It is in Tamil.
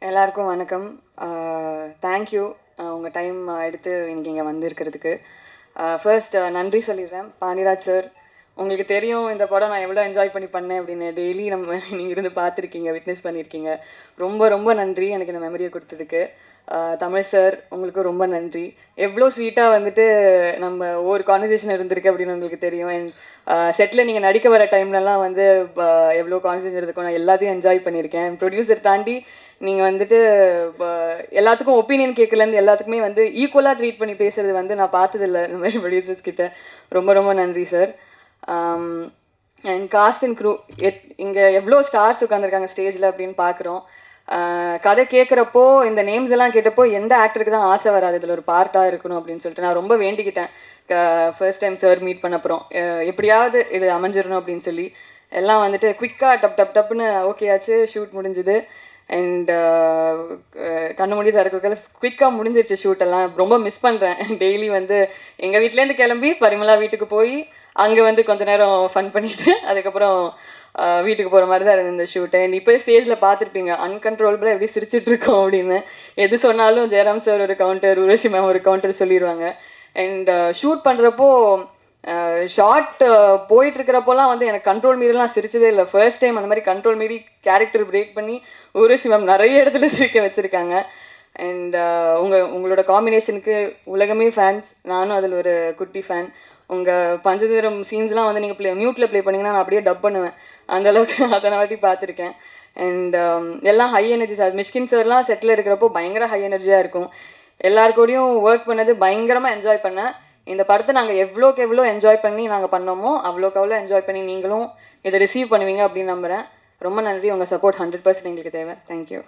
எல்லாருக்கும் வணக்கம். தேங்க்யூ உங்கள் டைம் எடுத்து இன்றைக்கி இங்கே வந்திருக்கிறதுக்கு. ஃபர்ஸ்ட் நன்றி சொல்லிடுறேன் பாண்டியராஜ் சார். உங்களுக்கு தெரியும் இந்த படம் நான் எவ்வளோ என்ஜாய் பண்ணேன் அப்படின்னு. டெய்லி நீங்கள் இருந்து பார்த்துருக்கீங்க, விட்னஸ் பண்ணியிருக்கீங்க. ரொம்ப ரொம்ப நன்றி எனக்கு இந்த மெமரியை கொடுத்ததுக்கு. தமிழ் சார் உங்களுக்கும் ரொம்ப நன்றி. எவ்வளோ ஸ்வீட்டாக வந்துட்டு நம்ம ஒரு கான்வர்சேஷன் இருந்திருக்கு அப்படின்னு உங்களுக்கு தெரியும். அண்ட் செட்டில் நீங்கள் நடிக்க வர டைம்லலாம் வந்து எவ்வளோ கான்வர்சேஷன் இருக்கும், நான் எல்லாத்தையும் என்ஜாய் பண்ணியிருக்கேன். ப்ரொடியூசர் தாண்டி நீங்கள் வந்துட்டு எல்லாத்துக்கும் ஒப்பீனியன் கேட்கலேருந்து எல்லாத்துக்குமே வந்து ஈக்குவலாக ட்ரீட் பண்ணி பேசுகிறது வந்து நான் பார்த்ததில்லை இந்த மாதிரி ப்ரொடியூசர்ஸ் கிட்ட. ரொம்ப ரொம்ப நன்றி sir. And cast and crew இங்கே எவ்வளோ ஸ்டார்ஸ் உட்காந்துருக்காங்க ஸ்டேஜில் அப்படின்னு பார்க்குறோம். கதை கேட்குறப்போ இந்த நேம்ஸ் எல்லாம் கேட்டப்போ எந்த ஆக்டருக்கு தான் ஆசை வராது இதில் ஒரு பார்ட்டாக இருக்கணும் அப்படின்னு சொல்லிட்டு நான் ரொம்ப வேண்டிக்கிட்டேன். ஃபர்ஸ்ட் டைம் சார் மீட் பண்ண அப்புறம் எப்படியாவது இது அமைஞ்சிடணும் அப்படின்னு சொல்லி எல்லாம் வந்துட்டு குவிக்காக டப்புன்னு ஓகே ஆச்சு. ஷூட் முடிஞ்சுது. அண்ட் கண்ணு மூடி திறக்கிறதுல குவிக்காக முடிஞ்சிருச்சு ஷூட்டெல்லாம். ரொம்ப மிஸ் பண்ணுறேன். டெய்லி வந்து எங்கள் வீட்டிலேருந்து கிளம்பி பரிமளா வீட்டுக்கு போய் அங்கே வந்து கொஞ்ச நேரம் ஃபன் பண்ணிவிட்டு அதுக்கப்புறம் வீட்டுக்கு போகிற மாதிரி தான் இருந்தது இந்த ஷூட்டை. அண்ட் இப்போ ஸ்டேஜில் பார்த்துருப்பீங்க அன்கண்ட்ரோலபிளாக எப்படி சிரிச்சிட்ருக்கோம் அப்படின்னு. எது சொன்னாலும் ஜெயராம் சார் ஒரு கவுண்டர், உருவசி மேம் ஒரு கவுண்டர் சொல்லிடுவாங்க. அண்ட் ஷூட் பண்ணுறப்போ ஷார்ட் போயிட்டுருக்கிறப்போலாம் வந்து எனக்கு கண்ட்ரோல் மீறிலாம் சிரிச்சதே இல்லை. ஃபர்ஸ்ட் டைம் அந்த மாதிரி கண்ட்ரோல் மீறி கேரக்டர் பிரேக் பண்ணி உருவசி மேம் நிறைய இடத்துல சிரிக்க வச்சுருக்காங்க. அண்ட் உங்களோட காம்பினேஷனுக்கு உலகமே ஃபேன்ஸ், நானும் அதில் ஒரு குட்டி ஃபேன். உங்கள் பஞ்சதந்திரம் சீன்ஸ்லாம் வந்து நீங்கள் மியூட்டில் ப்ளே பண்ணிங்கன்னா நான் அப்படியே டப் பண்ணுவேன். அந்தளவுக்கு அத்தனை வாட்டி பார்த்துருக்கேன். அண்ட் எல்லாம் ஹை எனர்ஜி சார். மிஷ்கின் சார்லாம் செட்டில் இருக்கிறப்போ பயங்கர ஹை எனர்ஜியாக இருக்கும். எல்லாருக்கூடையும் ஒர்க் பண்ணது பயங்கரமாக என்ஜாய் பண்ணேன். இந்த படத்தை நாங்கள் எவ்வளோக்கு எவ்வளோ என்ஜாய் பண்ணி நாங்கள் பண்ணோமோ அவ்வளோக்கு அவ்வளோ என்ஜாய் பண்ணி நீங்களும் இதை ரிசீவ் பண்ணுவீங்க அப்படின்னு நம்புகிறேன். ரொம்ப நன்றி. உங்கள் சப்போர்ட் 100% எங்களுக்கு தேவை. தேங்க்யூ.